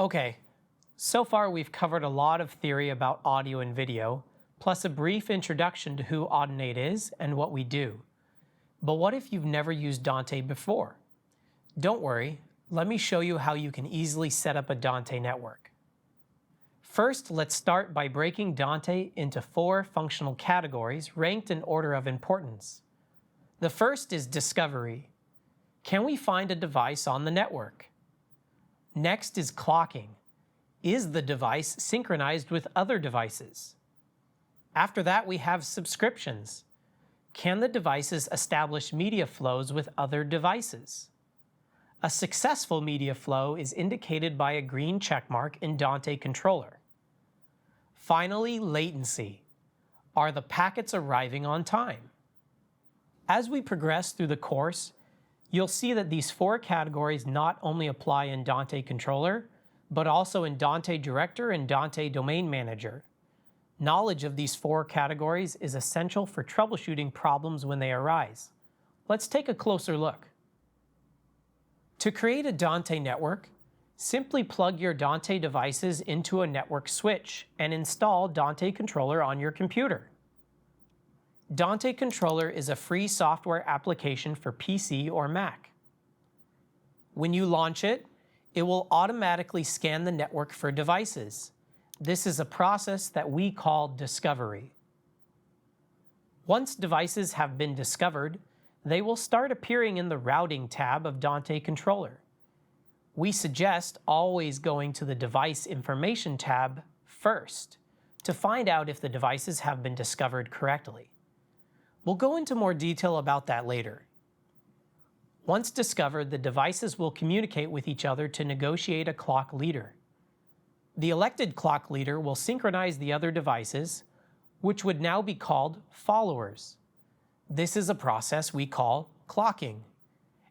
Okay, so far we've covered a lot of theory about audio and video, plus a brief introduction to who Audinate is and what we do. But what if you've never used Dante before? Don't worry, let me show you how you can easily set up a Dante network. First, let's start by breaking Dante into 4 functional categories ranked in order of importance. The first is discovery. Can we find a device on the network? Next is clocking. Is the device synchronized with other devices? After that, we have subscriptions. Can the devices establish media flows with other devices? A successful media flow is indicated by a green checkmark in Dante Controller. Finally, latency. Are the packets arriving on time? As we progress through the course, you'll see that these 4 categories not only apply in Dante Controller, but also in Dante Director and Dante Domain Manager. Knowledge of these 4 categories is essential for troubleshooting problems when they arise. Let's take a closer look. To create a Dante network, simply plug your Dante devices into a network switch and install Dante Controller on your computer. Dante Controller is a free software application for PC or Mac. When you launch it, it will automatically scan the network for devices. This is a process that we call discovery. Once devices have been discovered, they will start appearing in the Routing tab of Dante Controller. We suggest always going to the Device Information tab first to find out if the devices have been discovered correctly. We'll go into more detail about that later. Once discovered, the devices will communicate with each other to negotiate a clock leader. The elected clock leader will synchronize the other devices, which would now be called followers. This is a process we call clocking.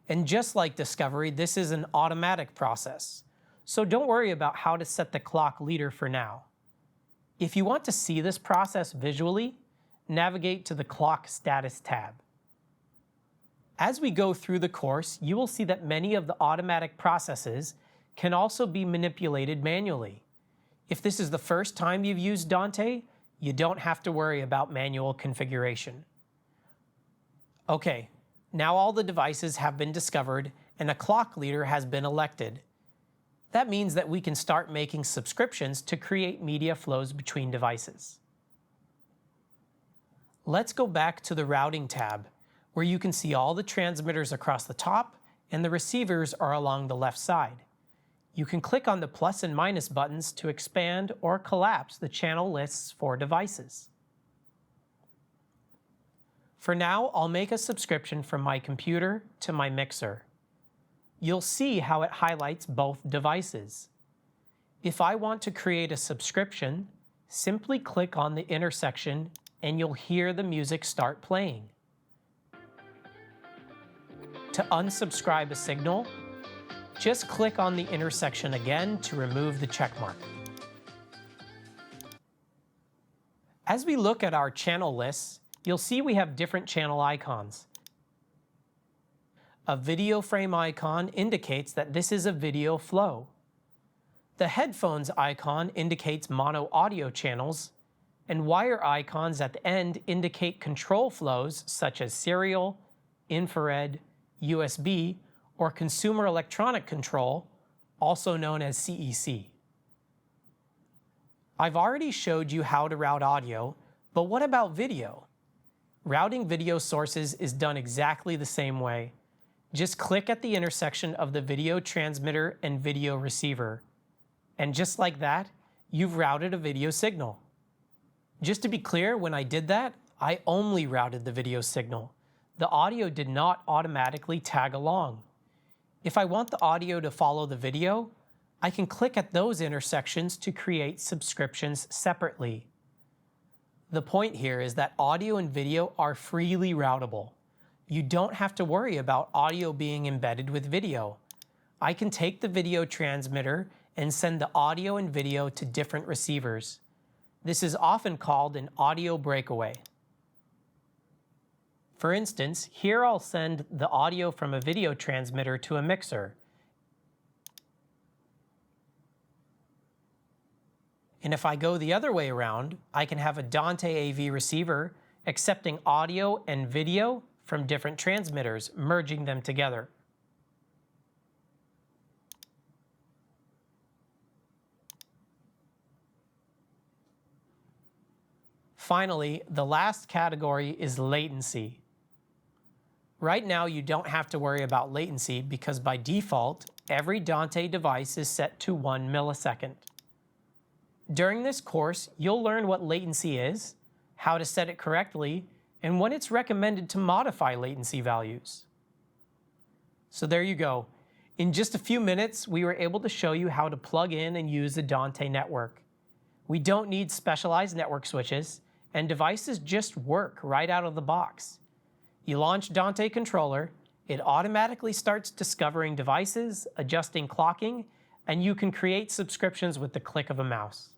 And just like discovery, this is an automatic process. So don't worry about how to set the clock leader for now. If you want to see this process visually, navigate to the Clock Status tab. As we go through the course, you will see that many of the automatic processes can also be manipulated manually. If this is the first time you've used Dante, you don't have to worry about manual configuration. Okay, now all the devices have been discovered and a clock leader has been elected. That means that we can start making subscriptions to create media flows between devices. Let's go back to the Routing tab, where you can see all the transmitters across the top and the receivers are along the left side. You can click on the plus and minus buttons to expand or collapse the channel lists for devices. For now, I'll make a subscription from my computer to my mixer. You'll see how it highlights both devices. If I want to create a subscription, simply click on the intersection and you'll hear the music start playing. To unsubscribe a signal, just click on the intersection again to remove the checkmark. As we look at our channel lists, you'll see we have different channel icons. A video frame icon indicates that this is a video flow. The headphones icon indicates mono audio channels, and wire icons at the end indicate control flows such as serial, infrared, USB, or consumer electronic control, also known as CEC. I've already showed you how to route audio, but what about video? Routing video sources is done exactly the same way. Just click at the intersection of the video transmitter and video receiver. And just like that, you've routed a video signal. Just to be clear, when I did that, I only routed the video signal. The audio did not automatically tag along. If I want the audio to follow the video, I can click at those intersections to create subscriptions separately. The point here is that audio and video are freely routable. You don't have to worry about audio being embedded with video. I can take the video transmitter and send the audio and video to different receivers. This is often called an audio breakaway. For instance, here I'll send the audio from a video transmitter to a mixer. And if I go the other way around, I can have a Dante AV receiver accepting audio and video from different transmitters, merging them together. Finally, the last category is latency. Right now, you don't have to worry about latency because by default, every Dante device is set to 1 millisecond. During this course, you'll learn what latency is, how to set it correctly, and when it's recommended to modify latency values. So there you go. In just a few minutes, we were able to show you how to plug in and use the Dante network. We don't need specialized network switches, and devices just work right out of the box. You launch Dante Controller, it automatically starts discovering devices, adjusting clocking, and you can create subscriptions with the click of a mouse.